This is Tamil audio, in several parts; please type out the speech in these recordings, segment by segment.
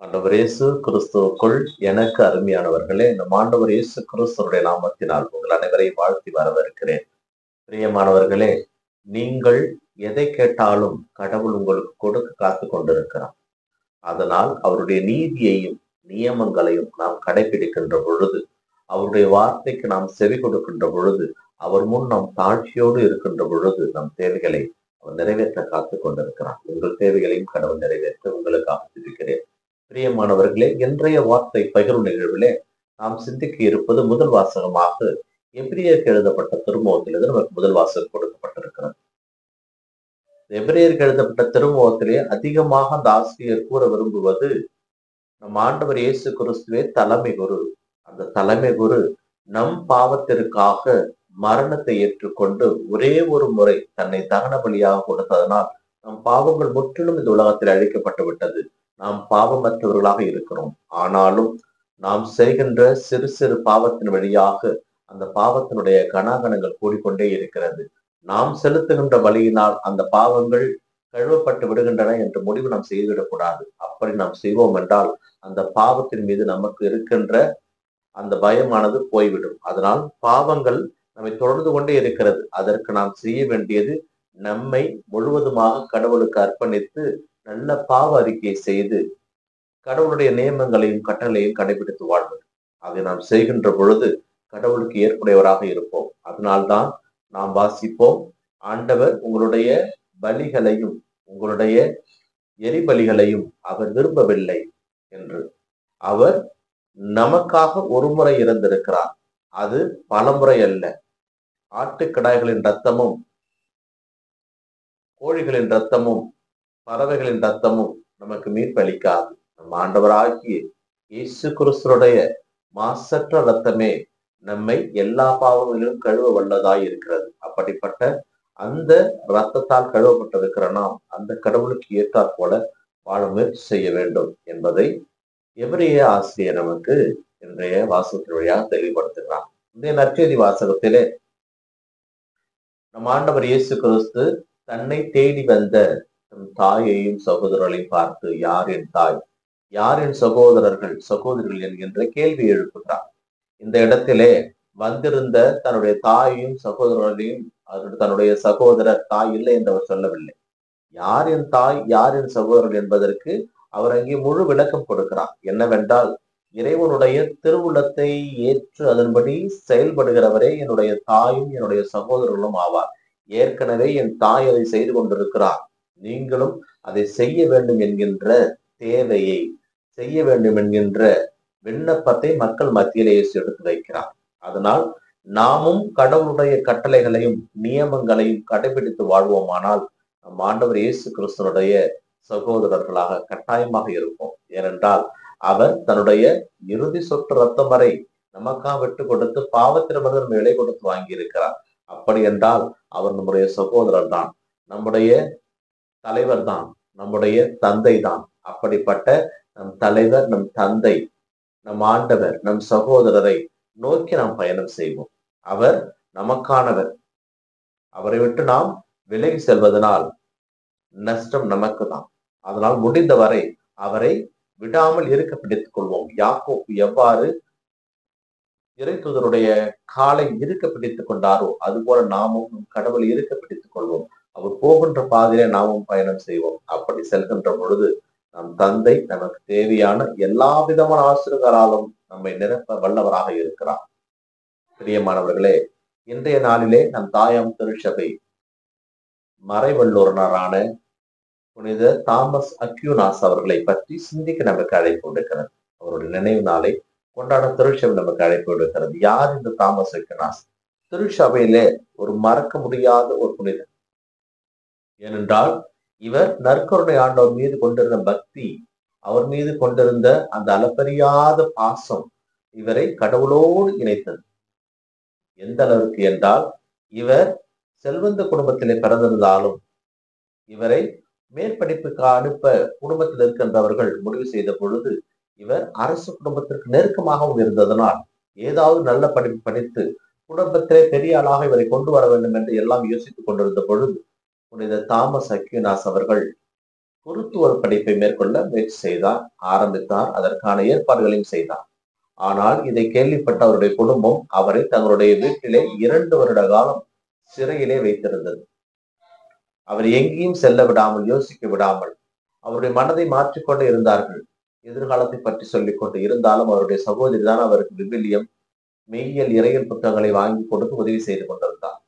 ஆண்டவர் இயேசு கிறிஸ்துவுக்குள் எனக்கு அருமையானவர்களே, நம் ஆண்டவர் இயேசு கிறிஸ்துவுடைய நாமத்தினால் உங்கள் அனைவரையும் வாழ்த்தி வரவேற்கிறேன். பிரியமானவர்களே, நீங்கள் எதை கேட்டாலும் கடவுள் உங்களுக்கு கொடுக்க காத்து கொண்டிருக்கிறார். அதனால் அவருடைய நீதியையும் நியமங்களையும் நாம் கடைபிடிக்கின்ற பொழுது, அவருடைய வார்த்தைக்கு நாம் செவி கொடுக்கின்ற பொழுது, அவர் முன் நாம் தாழ்ச்சியோடு இருக்கின்ற பொழுது, நம் தேவைகளை அவர் நிறைவேற்ற காத்து கொண்டிருக்கிறார். உங்கள் தேவைகளையும் கடவுள் நிறைவேற்ற உங்களுக்காக ஜெபிக்கிறேன். பிரியமானவர்களே, இன்றைய வார்த்தை பகிர்வு நிகழ்விலே நாம் சிந்திக்க இருப்பது முதல் வாசகமாக எபிரேயருக்கு எழுதப்பட்ட திருமுகத்திலிருந்து நமக்கு முதல் வாசகம் கொடுக்கப்பட்டிருக்கிறது. எபிரேயருக்கு எழுதப்பட்ட திருமுகத்திலே அதிகமாக அந்த ஆசிரியர் கூற விரும்புவது நம் ஆண்டவர் இயேசு கிறிஸ்துவே தலைமை குரு. அந்த தலைமை குரு நம் பாவத்திற்காக மரணத்தை ஏற்றுக்கொண்டு ஒரே ஒரு முறை தன்னை தகன பலியாக கொடுத்ததனால் நம் பாவங்கள் முற்றிலும் இந்த உலகத்தில் அழிக்கப்பட்டு விட்டது. நாம் பாவமற்றவர்களாக இருக்கிறோம். ஆனாலும் நாம் செய்கின்ற சிறு சிறு பாவத்தின் வழியாக அந்த பாவத்தினுடைய கனாகணங்கள் கூடிக்கொண்டே இருக்கிறது. நாம் செலுத்துகின்ற வழியினால் அந்த பாவங்கள் கழுவப்பட்டு விடுகின்றன என்ற முடிவு நாம் செய்துவிடக்கூடாது. அப்படி நாம் செய்வோம் என்றால் அந்த பாவத்தின் மீது நமக்கு இருக்கின்ற அந்த பயமானது போய்விடும். அதனால் பாவங்கள் நம்மை தொடர்ந்து கொண்டே இருக்கிறது. அதற்கு நாம் செய்ய வேண்டியது நம்மை முழுவதுமாக கடவுளுக்கு அர்ப்பணித்து நல்ல பாவ அறிக்கை செய்து கடவுளுடைய நியமங்களையும் கட்டளையும் கடைபிடித்து வாழ்வது. அதை நாம் செய்கின்ற பொழுது கடவுளுக்கு ஏற்புடையவராக இருப்போம். அதனால்தான் நாம் வாசிப்போம், ஆண்டவர் உங்களுடைய பலிகளையும் உங்களுடைய எரிபலிகளையும் அவர் விரும்பவில்லை என்று. அவர் நமக்காக ஒரு முறை இறந்திருக்கிறார். அது பலமுறை அல்ல. ஆட்டுக்கடாய்களின் ரத்தமும் கோழிகளின் ரத்தமும் பறவைகளின் ரத்தமும் நமக்கு மீட்பளிக்காது. நம் ஆண்டவராகிய இயேசு கிறிஸ்துடைய மாசற்ற ரத்தமே நம்மை எல்லா பாவங்களிலும் கழுவ வல்லதாய் இருக்கிறது. அப்படிப்பட்ட அந்த இரத்தத்தால் கழுவப்பட்டிருக்கிற நாம் அந்த கடவுளுக்கு ஏற்றாற் போல வாழ முயற்சி செய்ய வேண்டும் என்பதை எபிரேய ஆசிரியர் நமக்கு இன்றைய வாசகத்தின் வழியாக தெளிவுபடுத்துகிறார். இந்த நற்செய்தி வாசகத்திலே நம் ஆண்டவர் இயேசு கிறிஸ்து தன்னை தேடி வந்த தாயையும் சகோதரர்களையும் பார்த்து, யார் என் தாய், யார் என் சகோதரிகள் என்கின்ற கேள்வி எழுப்புகிறார். இந்த இடத்திலே வந்திருந்த தன்னுடைய தாயையும் சகோதரர்களையும் தன்னுடைய சகோதரர் தாய் இல்லை என்று அவர் சொல்லவில்லை. யார் என் தாய், யார் என் சகோதரர்கள் என்பதற்கு அவர் அங்கே முழு விளக்கம் கொடுக்கிறார். என்னவென்றால், இறைவனுடைய திருவுள்ளத்தை ஏற்று அதன்படி செயல்படுகிறவரே என்னுடைய தாயும் என்னுடைய சகோதரர்களும் ஆவார். ஏற்கனவே என் தாய் அதை செய்து கொண்டிருக்கிறார், நீங்களும் அதை செய்ய வேண்டும் என்கின்ற தேவையை, செய்ய வேண்டும் என்கின்ற விண்ணப்பத்தை மக்கள் மத்தியிலே எடுத்து வைக்கிறார். அதனால் நாமும் கடவுளுடைய கட்டளைகளையும் நியமங்களையும் கடைபிடித்து வாழ்வோமானால் நம் ஆண்டவர் இயேசு கிறிஸ்துனுடைய சகோதரர்களாக கட்டாயமாக இருப்போம். ஏனென்றால் அவர் தன்னுடைய இறுதி சொட்டு ரத்தம் வரை நமக்காக விட்டு கொடுத்து பாவத்திலிருந்து நம்ம விலை கொடுத்து வாங்கி இருக்கிறார். அப்படி என்றால் அவர் நம்முடைய சகோதரர் தான், நம்முடைய தலைவர் தான், நம்முடைய தந்தை தான். அப்படிப்பட்ட நம் தலைவர், நம் தந்தை, நம் ஆண்டவர், நம் சகோதரரை நோக்கி நாம் பயணம் செய்வோம். அவர் நமக்கானவர். அவரை விட்டு நாம் விலகி செல்வதனால் நஷ்டம் நமக்கு தான். அதனால் முடிந்தவரை அவரை விடாமல் இருக்க பிடித்துக் கொள்வோம். யாக்கோபு எவ்வாறு இறைத்தூதருடைய காலை இருக்க பிடித்துக் கொண்டாரோ அதுபோல நாமும் கடவுளை இருக்க பிடித்துக் கொள்வோம். அவர் போகின்ற பாதையிலே நாமும் பயணம் செய்வோம். அப்படி செல்கின்ற பொழுது நம் தந்தை நமக்கு தேவையான எல்லா விதமான ஆசிரியர்களாலும் நம்மை நிரப்ப வல்லவராக இருக்கிறார். பிரியமானவர்களே, இன்றைய நாளிலே நம் தாயாம் திருச்சபை மறைவல்லூரனரான புனித தாமஸ் அக்யூனாஸ் அவர்களை பற்றி சிந்திக்க நமக்கு அழைப்பு விடுக்கிறது. அவருடைய நினைவு நாளை கொண்டாட திருச்சபை நமக்கு அழைப்பு விடுக்கிறது. யார் இந்த தாமஸ் அக்யூனாஸ்? திருச்சபையிலே ஒரு மறக்க முடியாத ஒரு புனிதர். ஏனென்றால் இவர் நற்கருணை ஆண்டவர் மீது கொண்டிருந்த பக்தி, அவர் மீது கொண்டிருந்த அந்த அளப்பரியாத பாசம் இவரை கடவுளோடு இணைத்தது. எந்த அளவுக்கு என்றால், இவர் செல்வந்த குடும்பத்திலே பிறந்திருந்தாலும் இவரை மேற்படிப்புக்கு அனுப்ப குடும்பத்தில் இருக்கின்றவர்கள் முடிவு செய்த பொழுது இவர் அரசு குடும்பத்திற்கு நெருக்கமாகவும் இருந்ததனால் ஏதாவது நல்ல படிப்பு படித்து குடும்பத்திலே பெரிய ஆளாக இவரை கொண்டு வர வேண்டும் என்று எல்லாம் யோசித்துக் கொண்டிருந்த பொழுது புனித தாமஸ் அக்வினாஸ் அவர்கள் குருத்துவ படிப்பை மேற்கொள்ள முயற்சி செய்தார், ஆரம்பித்தார், அதற்கான ஏற்பாடுகளையும் செய்தார். ஆனால் இதை கேள்விப்பட்ட அவருடைய குடும்பம் அவரை தங்களுடைய வீட்டிலே 2 வருட காலம் சிறையிலே வைத்திருந்தது. அவர் எங்கேயும் செல்ல விடாமல், யோசிக்க விடாமல் அவருடைய மனதை மாற்றிக்கொண்டு இருந்தார்கள். எதிர்காலத்தை பற்றி சொல்லிக் கொண்டு இருந்தாலும் அவருடைய சகோதரி தான் அவருக்கு விவிலியம், மெய்யியல், இறையியல் புத்தகங்களை வாங்கி கொடுத்து உதவி செய்து கொண்டிருந்தார்.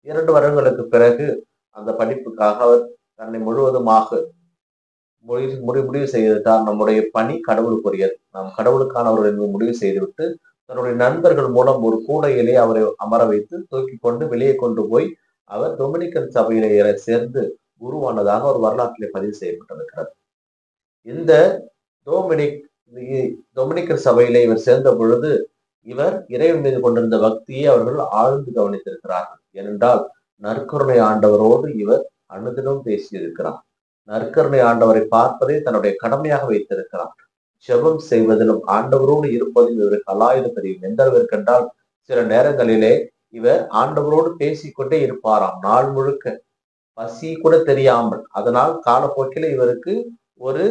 2 வருடங்களுக்கு பிறகு அந்த படிப்புக்காக அவர் தன்னை முழுவதுமாக முடிவு செய்துவிட்டார். நம்முடைய பணி கடவுளுக்குரியது, நாம் கடவுளுக்கானவர்கள் என்று முடிவு செய்துவிட்டு தன்னுடைய நண்பர்கள் மூலம் ஒரு கூடையிலே அவரை அமர வைத்து தூக்கி கொண்டு வெளியே கொண்டு போய் அவர் டொமினிக்கன் சபையிலே சேர்ந்து குருவானதாக ஒரு வரலாற்றிலே பதிவு செய்யப்பட்டிருக்கிறது. இந்த டொமினிக் டொமினிக்கன் சபையிலே இவர் சேர்ந்த பொழுது இவர் இறைவன் மீது கொண்டிருந்த பக்தியை அவர்கள் ஆழ்ந்து கவனித்திருக்கிறார்கள். ஏனென்றால் நற்கருணை ஆண்டவரோடு இவர் அனுதினம் பேசியிருக்கிறார். நற்கருணை ஆண்டவரை பார்ப்பதை தன்னுடைய கடமையாக வைத்திருக்கிறார். ஜெபம் செய்வதிலும் ஆண்டவரோடு இருப்பதும் இவருக்கு அலாயுத தெரியும். எந்த அளவிற்கு என்றால் சில நேரங்களிலே இவர் ஆண்டவரோடு பேசிக்கொண்டே இருப்பாராம் நாள் முழுக்க, பசி கூட தெரியாமல். அதனால் காலப்போக்கில் இவருக்கு ஒரு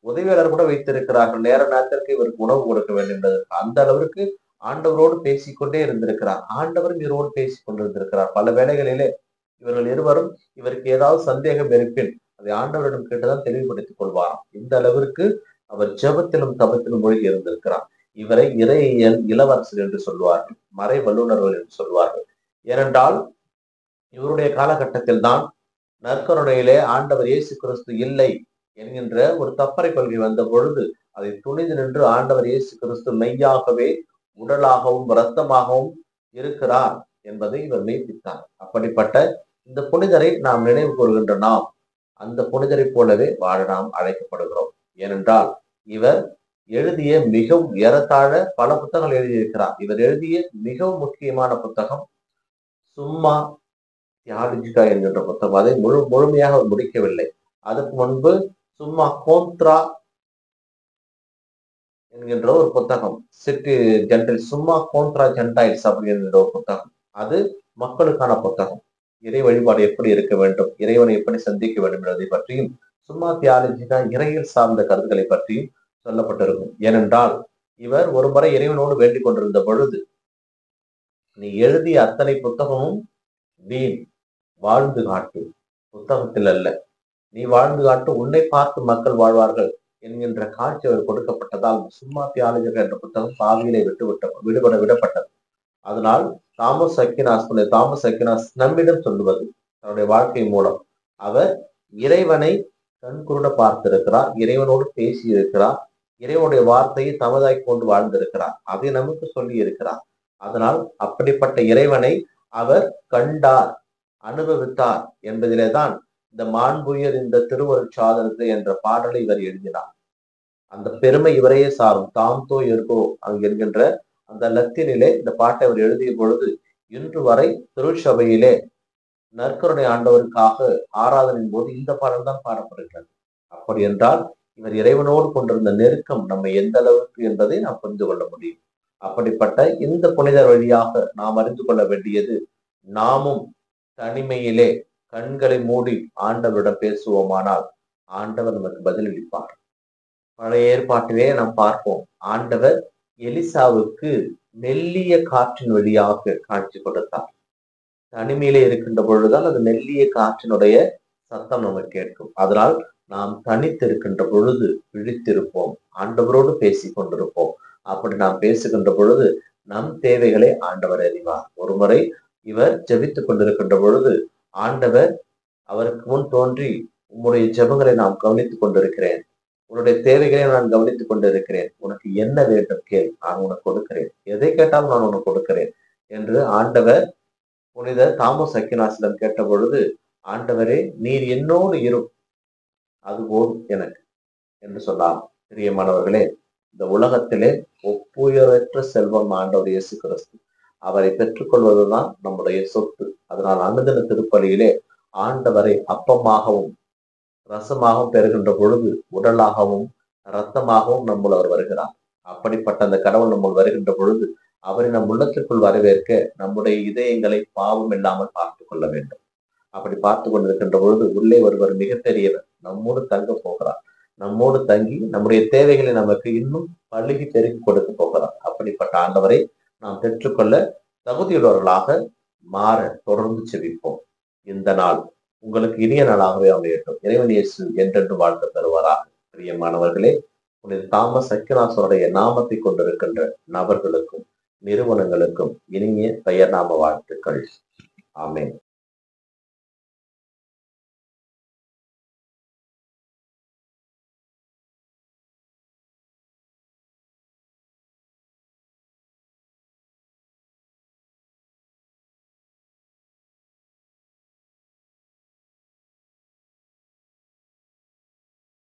உதவியாளர் கூட வைத்திருக்கிறார்கள், நேர நேரத்திற்கு இவருக்கு உணவு கொடுக்க வேண்டும் என்பதற்கு. அந்த அளவிற்கு ஆண்டவரோடு பேசிக்கொண்டே இருந்திருக்கிறார். ஆண்டவரும் இவரோடு பேசிக் கொண்டிருந்திருக்கிறார். பல வேளைகளிலே இவர்கள் இருவரும் இவருக்கு ஏதாவது சந்தேகம் இருப்பின் அதை ஆண்டவரிடம் கேட்டுதான் தெளிவுபடுத்திக் கொள்வாராம். இந்த அளவிற்கு அவர் ஜெபத்திலும் தபத்திலும் மூழ்கி இருந்திருக்கிறார். இவரை இறையியல் இளவரசர் என்று சொல்வார்கள், மறை வல்லுநர்கள் என்று சொல்வார்கள். ஏனென்றால் இவருடைய காலகட்டத்தில் தான் நற்கருணையிலே ஆண்டவர் இயேசு கிறிஸ்து இல்லை என்கின்ற ஒரு தப்பறை கொள்கை வந்த பொழுது அதை துணிந்து நின்று ஆண்டவர் இயேசு கிறிஸ்து மெய்யாகவே உடலாகவும் இரத்தமாகவும் இருக்கிறார் என்பதை இவர் மெய்ப்பித்தார். அப்படிப்பட்ட இந்த புனிதரை நாம் நினைவு கூறுகின்ற நாம் அந்த புனிதரை போலவே வாழ நாம் அழைக்கப்படுகிறோம். ஏனென்றால் இவர் எழுதிய மிகவும் ஏறத்தாழ பல புத்தகங்கள் எழுதியிருக்கிறார். இவர் எழுதிய மிகவும் முக்கியமான புத்தகம் சும்மா தியாலஜிகா என்கின்ற புத்தகம். அதை முழுமையாக முடிக்கவில்லை. அதற்கு முன்பு சும்மா கோந்த்ரா என்கின்ற ஒரு புத்தகம், சிட்டி ஜென்டைல், சும்மா கோந்த்ரா ஜென்டைல்ஸ் அப்படிங்கிற ஒரு புத்தகம். அது மக்களுக்கான புத்தகம். இறை வழிபாடு எப்படி இருக்க வேண்டும், இறைவனை எப்படி சந்திக்க வேண்டும் என்பதை பற்றியும், சும்மா தியாலஜிகா இறையில் சார்ந்த கருத்துக்களை பற்றியும் சொல்லப்பட்டிருக்கும். ஏனென்றால் இவர் ஒரு முறை இறைவனோடு வேண்டிக் கொண்டிருந்த பொழுது, நீ எழுதிய அத்தனை புத்தகமும் வீண், வாழ்ந்து காட்டு, புத்தகத்தில் அல்ல, நீ வாழ்ந்து காட்டு, உன்னை பார்த்து மக்கள் வாழ்வார்கள் என்கின்ற காட்சி அவர் கொடுக்கப்பட்டதால் சும்மா தியாலஜிகா என்ற புத்தகம் பாவியிலே விடப்பட்டது. அதனால் தாமஸ் அக்வினாஸ் நம்மிடம் சொல்லுவது தன்னுடைய வாழ்க்கை மூலம் அவர் இறைவனை கண்குருட பார்த்திருக்கிறார், இறைவனோடு பேசி இருக்கிறார், இறைவனுடைய வார்த்தையை தமதாய் கொண்டு வாழ்ந்திருக்கிறார், அதை நமக்கு சொல்லி இருக்கிறார். அதனால் அப்படிப்பட்ட இறைவனை அவர் கண்டார், அனுபவித்தார் என்பதிலே தான் இந்த மாண்புயர் இந்த திருவருட் சாதனத்தை என்ற பாடலை இவர் எழுதினார். அந்த பெருமை இவரையே சாரும். தாம்தோ எர்கோ என்கின்ற அந்த லத்தீனிலே இந்த பாட்டை அவர் எழுதிய பொழுது இன்று வரை திருச்சபையிலே நற்கருணை ஆண்டவருக்காக ஆராதனையின் போது இந்த பாடல் தான் பாடப்படுகிறது. அப்படி என்றால் இவர் இறைவனோடு கொண்டிருந்த நெருக்கம் நம்மை எந்த அளவுக்கு என்பதை நாம் புரிந்து கொள்ள முடியும். அப்படிப்பட்ட இந்த புனிதர் வழியாக நாம் அறிந்து கொள்ள வேண்டியது, நாமும் தனிமையிலே கண்களை மூடி ஆண்டவரிடம் பேசுவோமானால் ஆண்டவர் நமக்கு பதிலளிப்பார். பழைய ஏற்பாட்டிலே நாம் பார்ப்போம், ஆண்டவர் எலிசாவுக்கு மெல்லிய காற்றின் வழியாக காட்சி கொடுத்தார். தனிமையிலே இருக்கின்ற பொழுதுதான் அது மெல்லிய காற்றினுடைய சத்தம் நமக்கு கேட்கும். அதனால் நாம் தனித்து இருக்கின்ற பொழுது விழித்திருப்போம், ஆண்டவரோடு பேசி கொண்டிருப்போம். அப்படி நாம் பேசுகின்ற பொழுது நம் தேவைகளை ஆண்டவர் அறிவார். ஒருமுறை இவர் ஜெபித்துக் கொண்டிருக்கின்ற பொழுது ஆண்டவர் அவருக்கு முன் தோன்றி, உம்முடைய ஜெபங்களை நான் கவனித்துக் கொண்டிருக்கிறேன், உன்னுடைய தேவைகளை நான் கவனித்துக் கொண்டிருக்கிறேன், உனக்கு என்ன வேண்டும் கேள், நான் உனக்கு கொடுக்கிறேன், எதை கேட்டாலும் நான் உனக்கு கொடுக்கிறேன் என்று ஆண்டவர் புனித தாமஸ் அக்வினாஸிடம் கேட்ட பொழுது, ஆண்டவரே நீர் என்னோடு இரும், அதுபோல் எனக்கு என்று சொன்னார். பிரியமானவர்களே, இந்த உலகத்திலே ஒப்புயரற்ற செல்வம் ஆண்டவர் இயேசு கிறிஸ்து. அவரை பெற்றுக்கொள்வதுதான் நம்முடைய சொத்து. அதனால் அனுதின திருப்பலியிலே ஆண்டவரை அப்பமாகவும் ரசமாகவும் பெறுகின்ற பொழுது உடலாகவும் இரத்தமாகவும் நம்முள் அவர் வருகிறார். அப்படிப்பட்ட அந்த கடவுள் நம்முள் வருகின்ற பொழுது அவரை நம் உள்ளத்திற்குள் வரவேற்க நம்முடைய இதயங்களை பாவம் இல்லாமல் பார்த்து கொள்ள வேண்டும். அப்படி பார்த்து கொண்டிருக்கின்ற பொழுது உள்ளே ஒருவர் மிக பெரியவர் நம்மோடு தங்க போகிறார். நம்மோடு தங்கி நம்முடைய தேவைகளை நமக்கு இன்னும் பழுகி பெருகி கொடுக்க போகிறார். அப்படிப்பட்ட ஆண்டவரை நாம் பெற்றுக்கொள்ள தகுதியுள்ளவர்களாக மாற தொடர்ந்து செபிப்போம். இந்த நாள் உங்களுக்கு இனிய நாளாகவே அமையட்டும். இறைவன் இயேசு என்றென்று வாழ்த்து தருவாராக. பிரியமானவர்களே, புனித தாமஸ் அக்கினாசருடைய நாமத்தை கொண்டிருக்கின்ற நபர்களுக்கும் நிறுவனங்களுக்கும் இனிய பெயர் நாம வாழ்த்துக்கள். ஆமென்.